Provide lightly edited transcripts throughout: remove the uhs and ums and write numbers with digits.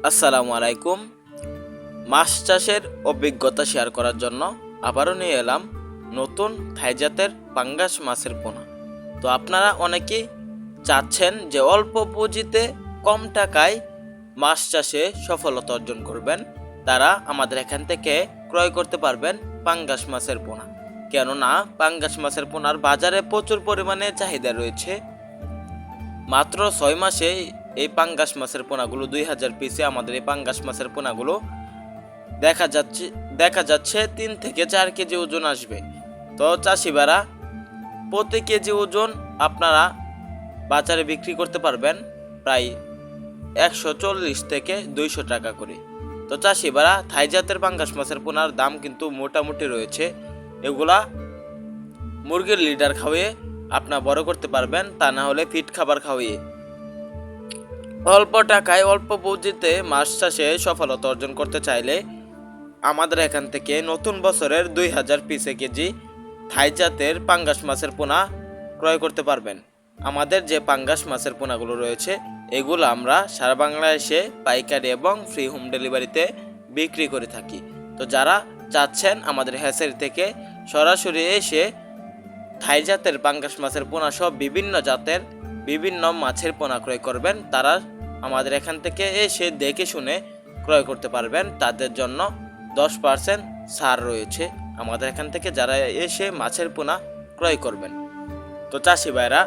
আসসালামু আলাইকুম। মাছ চাষের অভিজ্ঞতা শেয়ার করার জন্য আবারও নিয়ে এলাম নতুন থাই জাতের পাঙ্গাস মাছের পোনা। তো আপনারা অনেকেই চাচ্ছেন যে অল্প পুঁজিতে কম টাকায় মাছ চাষে সফলতা অর্জন করবেন, তারা আমাদের এখান থেকে ক্রয় করতে পারবেন পাঙ্গাস মাছের পোনা। কেননা পাঙ্গাস মাছের পোনার বাজারে প্রচুর পরিমাণে চাহিদা রয়েছে। মাত্র 6 মাসে এই পাঙ্গাস মাছের পোনাগুলো 2000 পিসে আমাদের এই পাঙ্গাস মাছের পোনাগুলো দেখা যাচ্ছে 3 থেকে 4 কেজি ওজন আসবে। তো চাষিবারা প্রতি কেজি ওজন আপনারা বাজারে বিক্রি করতে পারবেন প্রায় 140 থেকে 200 টাকা করে। তো চাষিবারা থাই জাতের পাঙ্গাস মাছের পোনার দাম কিন্তু মোটামুটি রয়েছে। এগুলা মুরগির লিডার খাওয়িয়ে আপনার বড় করতে পারবেন, তা না হলে ফিট খাবার খাওয়িয়ে। অল্প টাকায় অল্প পুঁজিতে মাছ চাষে সফলতা অর্জন করতে চাইলে আমাদের এখান থেকে নতুন বছরের 2000 পিসে কেজি থাই জাতের পাঙ্গাস মাছের পোনা ক্রয় করতে পারবেন। আমাদের যে পাঙ্গাস মাছের পোনাগুলো রয়েছে এগুলো আমরা সারা বাংলাদেশে পাইকারি এবং ফ্রি হোম ডেলিভারিতে বিক্রি করে থাকি। তো যারা চাচ্ছেন আমাদের হ্যাচারি থেকে সরাসরি এসে থাই জাতের পাঙ্গাস মাছের পোনা সহ বিভিন্ন জাতের বিভিন্ন মাছের পোনা ক্রয় করবেন, তারা আমাদের এখান থেকে এসে দেখে শুনে ক্রয় করতে পারবেন। তাদের জন্য 10% ছাড় রয়েছে আমাদের এখান থেকে যারা এসে মাছের পোনা ক্রয় করবেন। তো চাষি ভাইরা,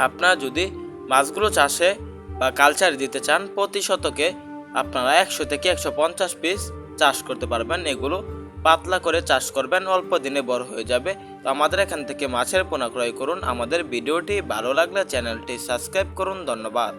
আপনারা যদি মাছগুলো চাষে বা কালচার দিতে চান, প্রতি শতকে আপনারা 100 থেকে 150 পিস চাষ করতে পারবেন। এগুলো পাতলা করে চাষ করবেন, অল্প দিনে বড় হয়ে যাবে। তো আমাদের এখান থেকে মাছের পোনা ক্রয় করুন। আমাদের ভিডিওটি ভালো লাগলে চ্যানেলটি সাবস্ক্রাইব করুন। ধন্যবাদ।